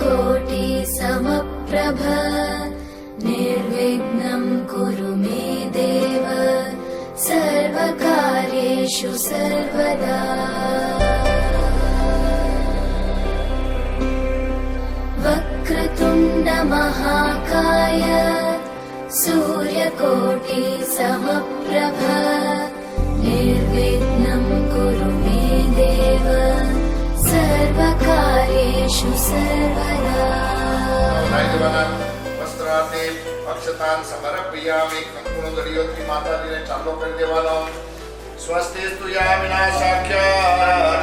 सूर्यकोटि समप्रभ निर्विघ्नं कुरु मे देव सर्वकार्येषु सर्वदा। वक्रतुण्ड महाकाय सूर्यकोटि समप्रभ निर्विघ्नं कुरु मे देव सर्वकार्येषु सर्वदा। वस्त्रार्थे अक्षतान् समर्पयामि। कंकुण दड़ियोથી માતાજીને ચાંદલો કરી દેવાનો। સ્વસ્તિસ્તુ યામિના સાખ્યા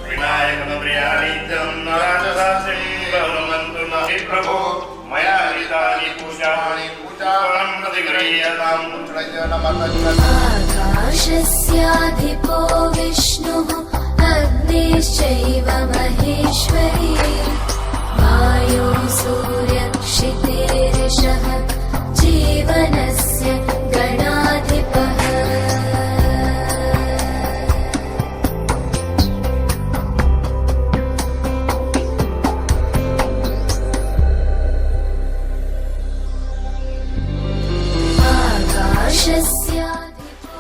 વિનાયકમ પ્રિયાનિત્યમ નારાયણદાસં ભગવन्तु નહિ પ્રભો મયા વિદાની પૂજાની પૂજાં પ્રતિગૃહ્યતાં પુત્રજ્ઞાન માતાજીના। आकाशस्याधिपो विष्णुः अग्निश्चैव महेश्वरी वायो सूर्यक्षितेरिषः जीवनस्य गणाधिपः।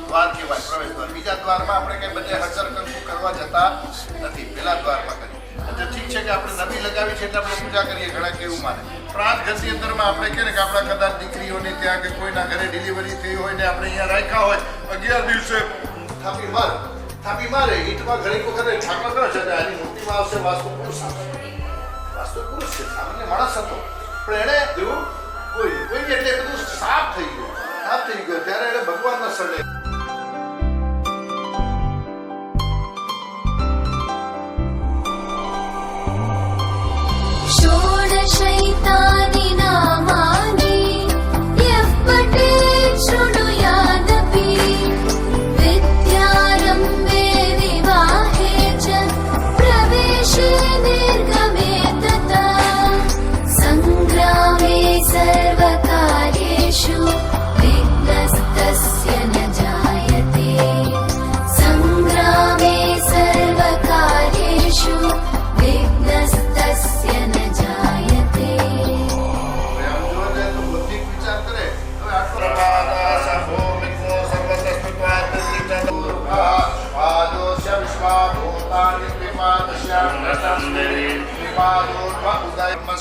દ્વાર કહેવાય પ્રવેશ દ્વાર। બીજા દ્વારમાં આપણે કઈ બધે હચર કંકુ કરવા જતા નથી, પેલા દ્વારમાં કરી। એટલે ઠીક છે કે આપણે નવી લગાવી છે એટલે આપણે પૂજા કરીએ, ઘણા કેવું માને। પણ આ ઘરની અંદરમાં આપણે કહે ને કે આપણા કદાચ દીકરીઓને ત્યાં કે કોઈના ઘરે ડિલિવરી થઈ હોય ને આપણે અહીંયા રાખ્યા હોય, 11 દિવસે થાપી મારે ઈંટમાં ઘણી વખત ઠાકર કરે છે અને આની મૂર્તિમાં આવશે વાસ્તુ પુરુષ આવશે। વાસ્તુ પુરુષ છે, સામાન્ય માણસ હતો, પણ એણે એવું કોઈ એટલે બધું સાફ થઈ ગયું ત્યારે એને ભગવાનના શરણે षोडशैतानि नामानि यः पठेत् शृणुयादपि विद्यारम्भे विवाहे च प्रवेशे निर्गमे तथा सङ्ग्रामे सर्वकार्येषु विघ्नस्तस्य न जायते। सङ्ग्रामे सर्वकार्येषु विघ्नस्तस्य न जायते।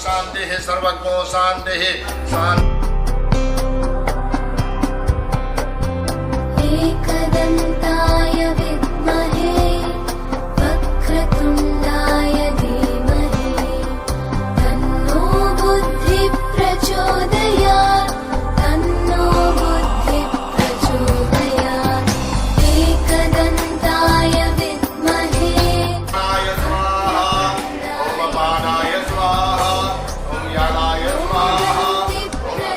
शांति है सर्वज्ञो शांति है एकदन्ताय विद्महे वक्रतुण्डाय धीमहि तन्नो बुद्धिः प्रचोदयात् तन्नो बुद्धिः प्रचोदयात्। एकदन्ताय विद्महे स्वाहा, ओम यागाय स्वाहा, ओम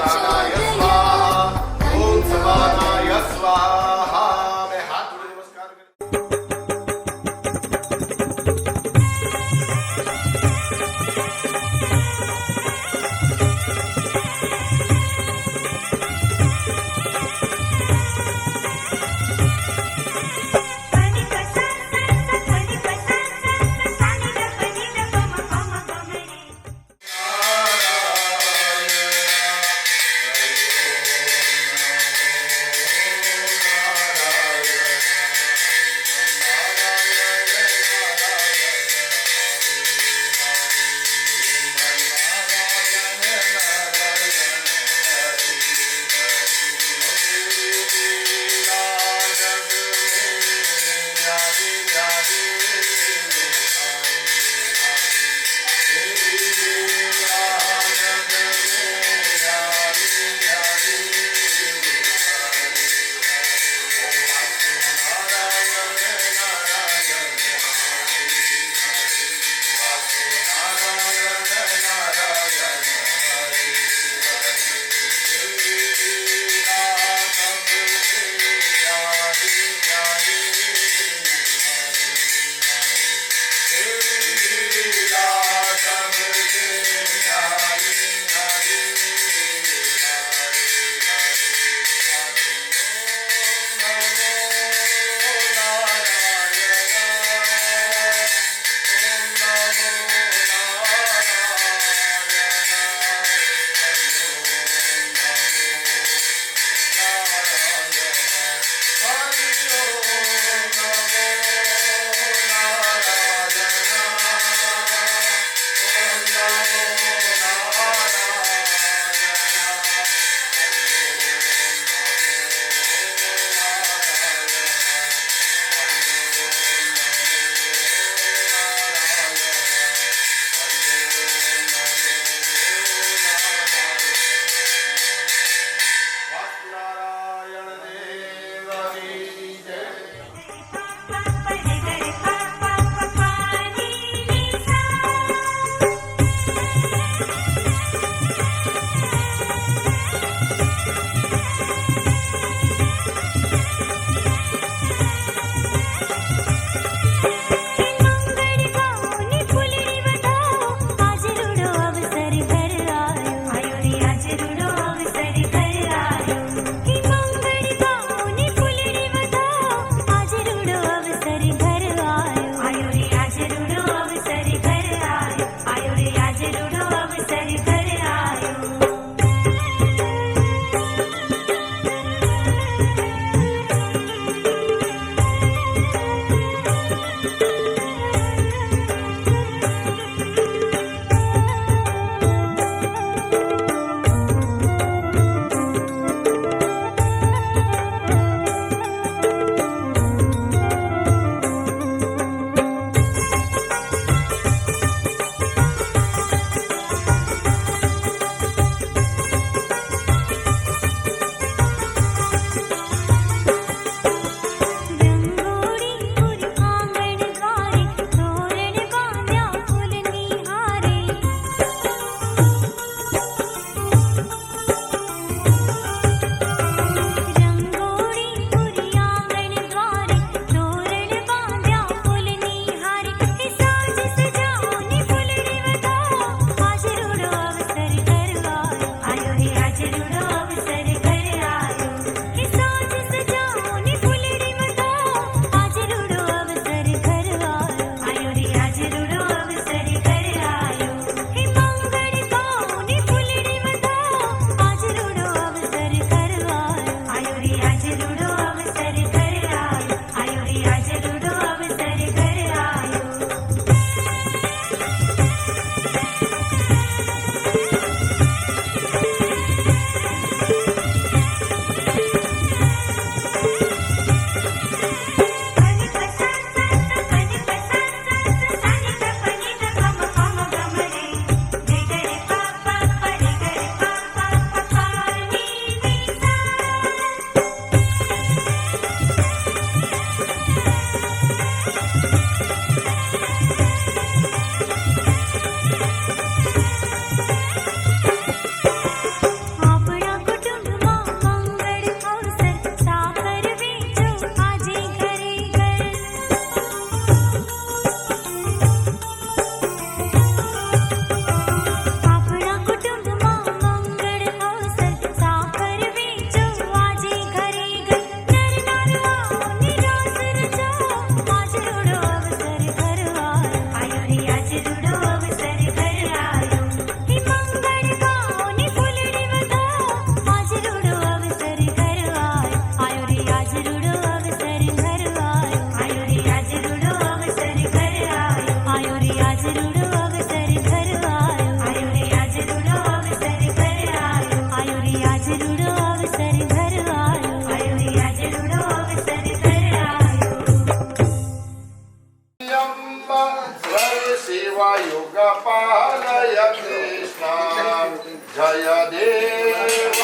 જય દેવ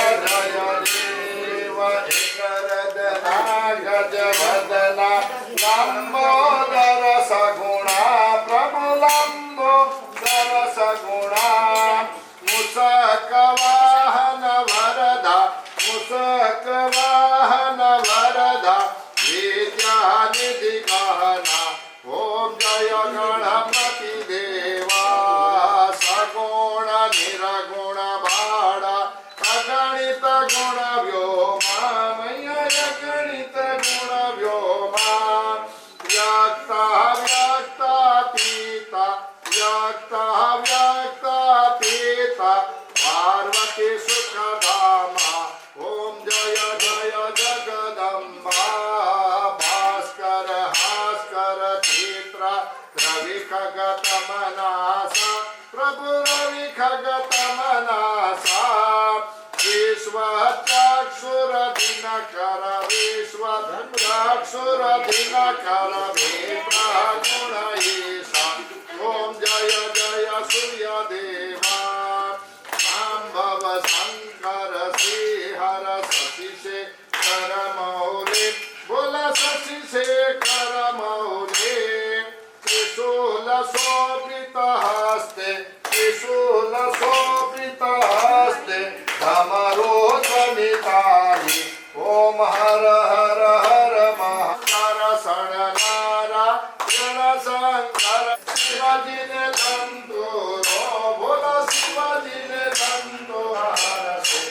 એકરદના ગજવદના લંબોદર સગુણા પ્રભુ લંબોદર સગુણા મુસક વાહન વરદા મુસક વાહન વરદા વિદ્યાનિધિ ગહના ઓમ જય ગણપતિ દેવા સગુણ નિરગુણ બાળા અગણિત ગુણ વ્યોમા મય ગણિત ગુણ વ્યોમા વ્યક્તા વ્યક્તાતીતા વ્યક્તા વ્યક્તાતીતા પાર્વતી સુખધામા ઓમ જય જય જગદંબા ભાસ્કર હાસ્કર ચિત્ર રવિ ખગત મનાસા પ્રભુ રવિ ખગત મનાસા વિશ્વચક્ષુર દિનકર વિશ્વચક્ષુર દિનકર ભેત્રગુણ ઈશા ઓમ જય જય સૂર્ય દેવા સંભવ શંકર શ્રીહર શશિ શેખર મૌલે બોલ શશિ શેખર મૌલે ત્રિશૂલ શોભિત હસ્તે ત્રિશૂલ શોભિત હસ્તે ધમરો ધ્વનિતાલી ઓમ હર હર હર મહારસણ નારાયણ શંકર શિવાજીને ધંધો બોલ શિવાજીને ધંધો હરસે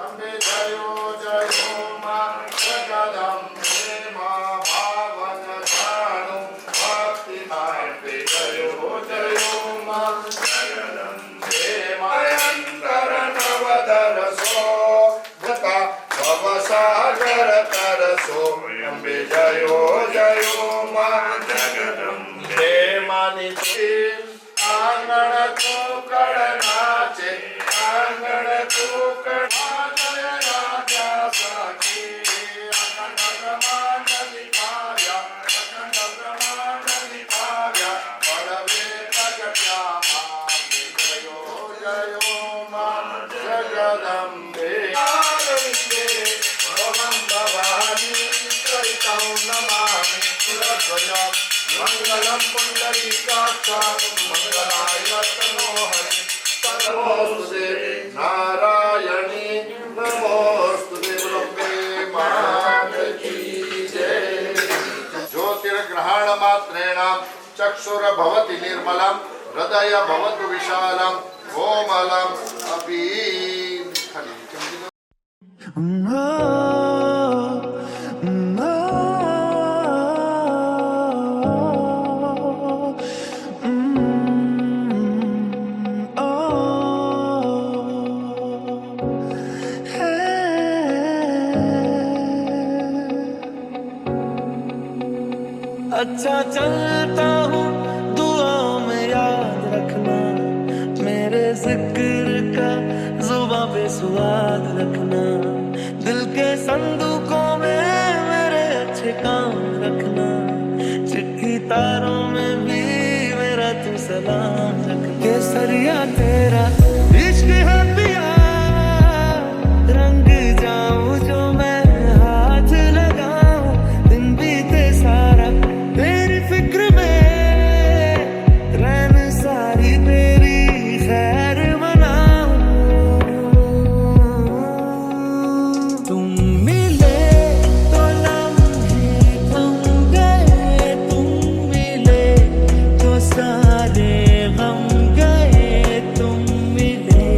અંબે જયો જયો માં જગદંબે માં ભાવન જાણો ભક્તિ માટે જયો જયો માં જગદંબે મયંકર નવદર સો ગતા ભવસાગર તરસો અંબે જયો જયો માં જગદંબે માની આંગણ કોકળ નાચે આંગણ કોકળ નાચે રાજા સખી અખંડ બ્રહ્માંડ દિખાવ્યા અખંડ બ્રહ્માંડ દિખાવ્યા પડવે પ્રગટ્યા જયો જયો માં જગદંબે આનંદે ભવં ભવાની ચૈતૌ નમામિ સુરધ્વજા મંગલમ પુંડરીકાક્ષ મંગલાય તનો હરિ નમોસ્તુતે નારાયણી નમોસ્તુતે બ્રહ્મે માત કી જય જ્યોતિર્ગ્રહણ માત્રેણ ચક્ષુર ભવતિ નિર્મલમ હૃદય ભવતુ વિશાલમ કોમલમ અપી अच्छा चलता हूँ दुआओं में याद रखना मेरे जिक्र का जुबां पे स्वाद रखना दिल के संदूकों में मेरे अच्छे काम रखना चिट्ठी तारों में भी मेरा तू सलाम रखना केसरिया तेरा इश्क है पिया रंग जाऊं जो मैं हाथ लगाऊं दिन बीते सारा तेरी फिक्र में रहन सारी तेरी खैर मनाऊं तुम मिले तो लम्हे थम गए तुम मिले तो सारे गम गए तुम मिले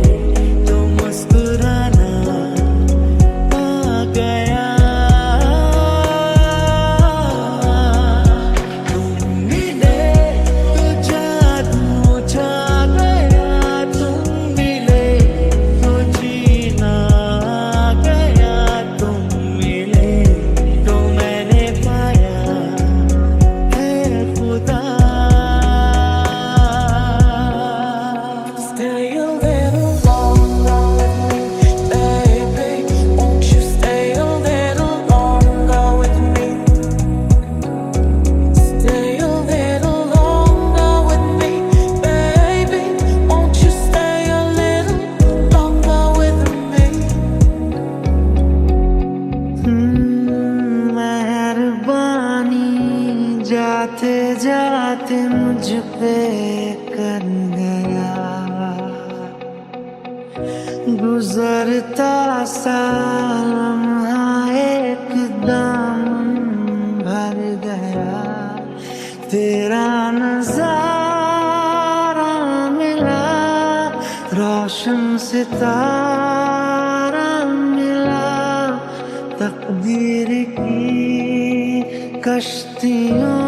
गुजरता सा लम्हा एकदम भर गया, तेरा नजारा मिला, रोशन सितारा मिला, तकदीर की कश्तियों